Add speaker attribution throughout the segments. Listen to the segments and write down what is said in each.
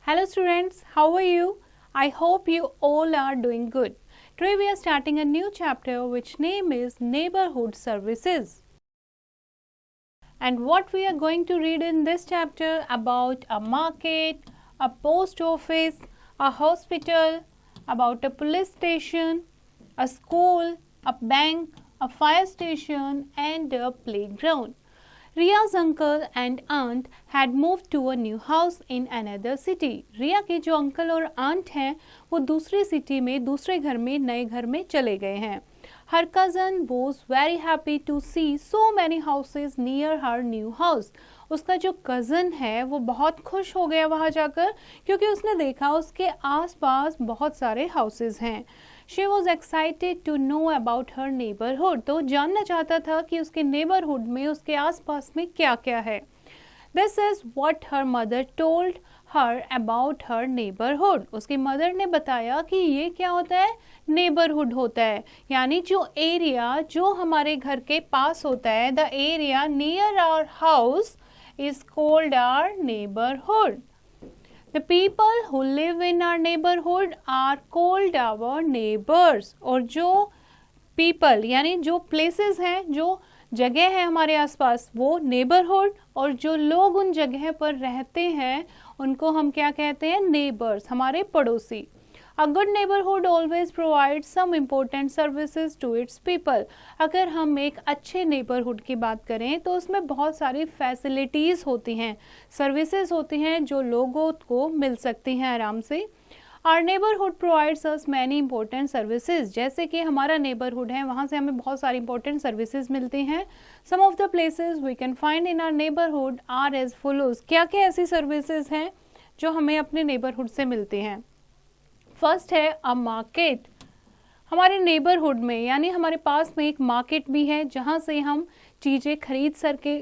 Speaker 1: Hello students, how are you? I hope you all are doing good. Today we are starting a new chapter which name is Neighborhood Services. And what we are going to read in this chapter about a market, a post office, a hospital, about a police station, a school, a bank, a fire station and a playground. Riya's uncle and aunt had moved to a new house in another city. रिया के जो uncle और aunt हैं वो दूसरी city में दूसरे घर में नए घर में चले गए हैं. Her cousin was very happy to see so many houses near her new house. उसका जो कज़न है वो बहुत खुश हो गया वहाँ जाकर क्योंकि उसने देखा उसके आसपास बहुत सारे हाउसेस हैं. She was excited to know about her neighborhood. तो जानना चाहता था कि उसके नेबरहुड में उसके आसपास में क्या क्या है. This is what her mother told her about her neighborhood. उसकी मदर ने बताया कि ये क्या होता है, नेबरहुड होता है, यानी जो एरिया जो हमारे घर के पास होता है, the area near our house is called our neighborhood. The people who live in our neighborhood are called our neighbors. और जो people यानी जो places हैं, जो जगह है हमारे आसपास वो neighborhood, और जो लोग उन जगह पर रहते हैं उनको हम क्या कहते हैं, neighbors, हमारे पड़ोसी. A good neighborhood always provides some important services to its people. अगर हम एक अच्छे neighborhood की बात करें तो उसमें बहुत सारी facilities होती हैं, services होती हैं जो लोगों को मिल सकती हैं आराम से. Our neighborhood provides us many important services. जैसे कि हमारा neighborhood है वहाँ से हमें बहुत सारी important services मिलती हैं. Some of the places we can find in our neighborhood are as follows. क्या क्या ऐसी services हैं जो हमें अपने neighborhood से मिलती हैं. फर्स्ट है अ मार्केट. हमारे नेबरहुड में यानी हमारे पास में एक मार्केट भी है जहाँ से हम चीज़ें खरीद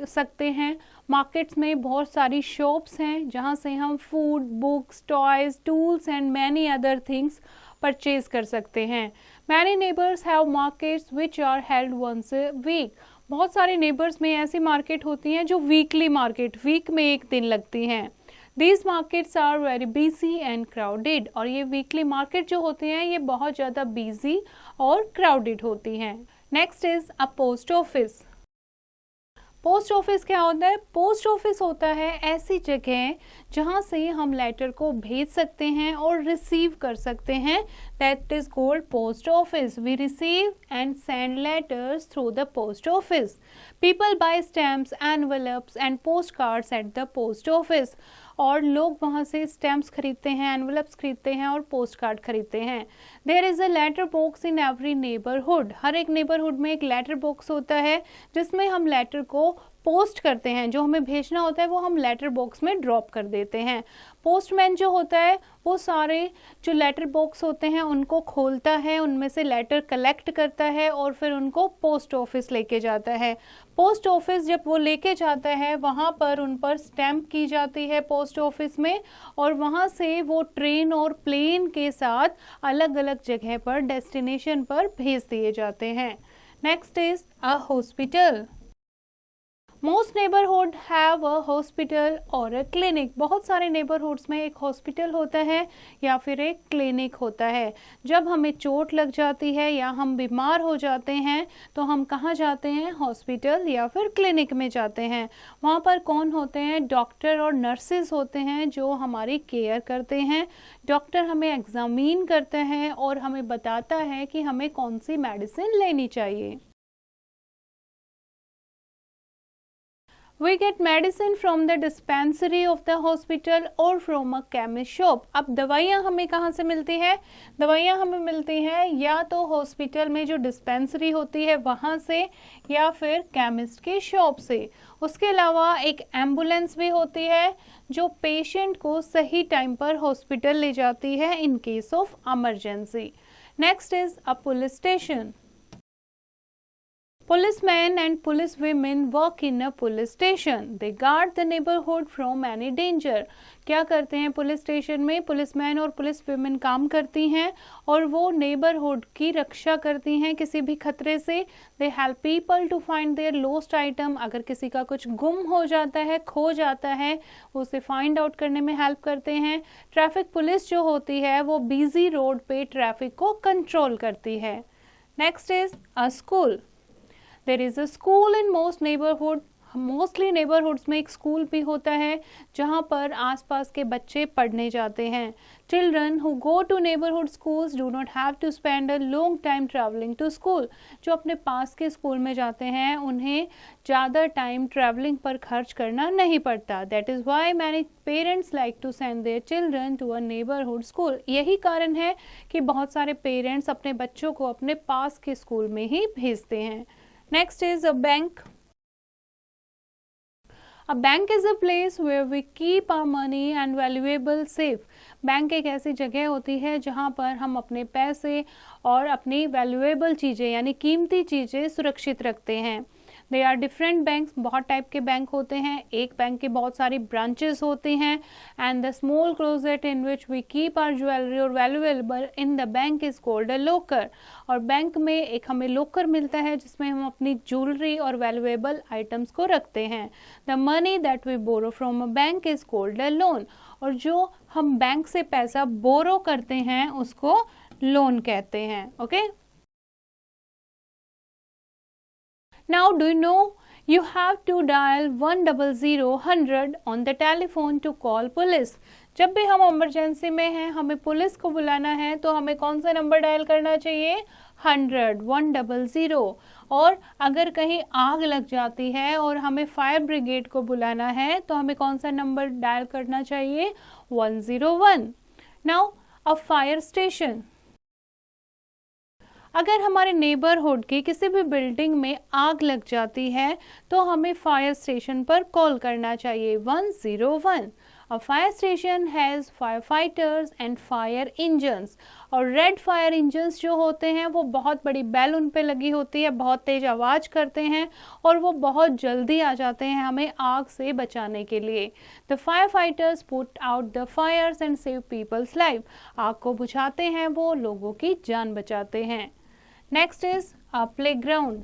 Speaker 1: सकते हैं. मार्केट्स में बहुत सारी शॉप्स हैं जहाँ से हम food, books, toys, tools and many other things purchase कर सकते हैं. Many neighbours have markets which are held once a week. बहुत सारे नेबर्स में ऐसी मार्केट होती हैं जो वीकली मार्केट, वीक में एक दिन लगती हैं. These markets are very busy and crowded. और ये वीकली मार्केट जो होती हैं ये बहुत ज़्यादा बिजी और क्राउडेड होती हैं. Next is a post office. Post office क्या होता है? पोस्ट ऑफिस होता है ऐसी जगह जहाँ से हम लेटर को भेज सकते हैं और रिसीव कर सकते हैं. That is called post office. We receive and send letters through the post office. People buy stamps, envelopes and post cards at the post office. और लोग वहाँ से स्टैम्प्स खरीदते हैं, एनवेलप्स खरीदते हैं और पोस्ट कार्ड खरीदते हैं. There is a letter box in every neighbourhood. हर एक नेबरहुड में एक लेटर बॉक्स होता है जिसमें हम लेटर को पोस्ट करते हैं. जो हमें भेजना होता है वो हम लेटर बॉक्स में ड्रॉप कर देते हैं. पोस्टमैन जो होता है वो सारे जो लेटर बॉक्स होते हैं उनको खोलता है, उनमें से लेटर कलेक्ट करता है और फिर उनको पोस्ट ऑफिस लेके जाता है. पोस्ट ऑफिस जब वो लेके जाता है वहाँ पर उन पर स्टैम्प की जाती है पोस्ट ऑफिस में, और वहाँ से वो ट्रेन और प्लेन के साथ अलग अलग जगह पर डेस्टिनेशन पर भेज दिए जाते हैं. Next is a hospital. Most neighbourhood have a hospital और अ क्लिनिक. बहुत सारे नेबरहुड्स में एक हॉस्पिटल होता है या फिर एक क्लिनिक होता है. जब हमें चोट लग जाती है या हम बीमार हो जाते हैं तो हम कहाँ जाते हैं? हॉस्पिटल या फिर क्लिनिक में जाते हैं. वहाँ पर कौन होते हैं? डॉक्टर और नर्सेज होते हैं जो हमारी केयर करते हैं. डॉक्टर हमें एग्जामिन करते हैं और हमें बताता है कि हमें कौन सी मेडिसिन लेनी चाहिए. We get medicine from the dispensary of the hospital or from a chemist shop. अब दवाइयाँ हमें कहाँ से मिलती है? दवाइयाँ हमें मिलती हैं या तो हॉस्पिटल में जो डिस्पेंसरी होती है वहाँ से या फिर केमिस्ट के शॉप से. उसके अलावा एक एम्बुलेंस भी होती है जो पेशेंट को सही टाइम पर हॉस्पिटल ले जाती है in case of emergency. Next is a police station. Policemen and policewomen work in a police station. They guard the neighborhood from any danger. क्या करते हैं पुलिस स्टेशन में? पुलिसमैन और पुलिस वुमेन काम करती हैं और वो नेबरहुड की रक्षा करती हैं किसी भी खतरे से. They help people to find their lost item. अगर किसी का कुछ गुम हो जाता है, खो जाता है, उसे फाइंड आउट करने में हेल्प करते हैं. ट्रैफिक पुलिस जो होती है वो बिजी रोड पे ट्रैफिक को कंट्रोल करती है. Next is a school. There is a school in most neighbourhood. Mostly neighbourhoods में एक स्कूल भी होता है जहाँ पर आसपास के बच्चे पढ़ने जाते हैं. Children who go to neighbourhood schools do not have to spend a long time travelling to school. जो अपने पास के स्कूल में जाते हैं उन्हें ज़्यादा टाइम ट्रैवलिंग पर खर्च करना नहीं पड़ता. That is why many parents like to send their children to a neighbourhood school. यही कारण है कि बहुत सारे पेरेंट्स अपने बच्चों को अपने पास के स्कूल में ही भेजते हैं. Next is a bank. A bank is a place where we keep our money and valuable safe. Bank एक ऐसी जगह होती है जहाँ पर हम अपने पैसे और अपनी वैल्यूएबल चीज़ें यानी कीमती चीज़ें सुरक्षित रखते हैं. They are different banks. बहुत टाइप के बैंक होते हैं. एक बैंक के बहुत सारी ब्रांचेस होती हैं. And the small closet in which we keep our jewellery और valuable in the bank is called a locker. और बैंक में एक हमें लॉकर मिलता है जिसमें हम अपनी ज्वेलरी और वैल्यूएबल आइटम्स को रखते हैं. The money that we borrow from a bank is called a loan. और जो हम बैंक से पैसा बोरो करते हैं उसको लोन कहते हैं. Okay. Now do you know you have to dial 100 on the telephone to call police. जब भी हम इमरजेंसी में हैं, हमें पुलिस को बुलाना है तो हमें कौन सा नंबर डायल करना चाहिए? 100. और अगर कहीं आग लग जाती है और हमें फायर ब्रिगेड को बुलाना है तो हमें कौन सा नंबर डायल करना चाहिए? 101. Now a fire station. अगर हमारे नेबरहुड की किसी भी बिल्डिंग में आग लग जाती है तो हमें फायर स्टेशन पर कॉल करना चाहिए 101. A fire station has fire fighters and fire engines. और रेड फायर इंजन्स जो होते हैं वो बहुत बड़ी बैल उन पे लगी होती है, बहुत तेज आवाज़ करते हैं और वो बहुत जल्दी आ जाते हैं हमें आग से बचाने के लिए. The fire fighters put out the Fyers and save people's life. आग को बुझाते हैं वो, लोगों की जान बचाते हैं. Next is a playground.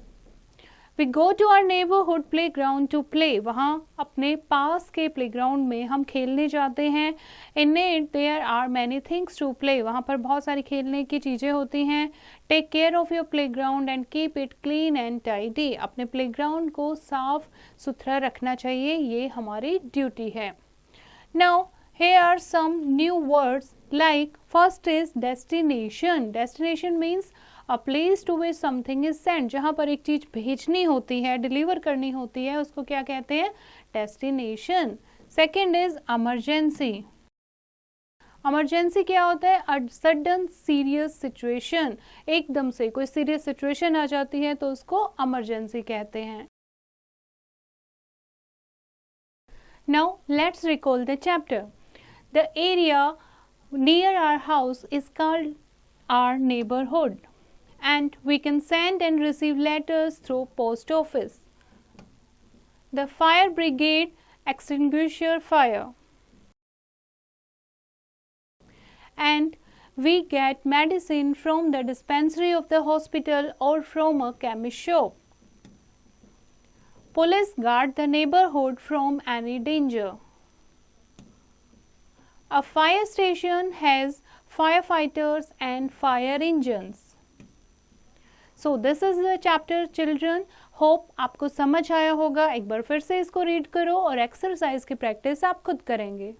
Speaker 1: We go to our neighborhood playground to play. वहाँ अपने पास के playground में हम खेलने जाते हैं. In it there are many things to play. वहाँ पर बहुत सारी खेलने की चीज़ें होती हैं. Take care of your playground and keep it clean and tidy. अपने playground को साफ सुथरा रखना चाहिए, ये हमारी ड्यूटी है. Now here are some new words like first is destination. Destination means a place to which something is sent. जहाँ पर एक चीज़ भेजनी होती है, डिलीवर करनी होती है, उसको क्या कहते हैं? Destination. Second is emergency. Emergency क्या होता है? A sudden serious situation. एकदम से कोई सीरियस सिचुएशन आ जाती है तो उसको इमरजेंसी कहते हैं. Now let's recall the chapter. The area near our house is called our neighborhood. And we can send and receive letters through post office. The fire brigade extinguishes fire. And we get medicine from the dispensary of the hospital or from a chemist shop. Police guard the neighborhood from any danger. A fire station has firefighters and fire engines. So this is the chapter children. Hope आपको समझ आया होगा. एक बार फिर से इसको read करो और एक्सरसाइज की प्रैक्टिस आप खुद करेंगे.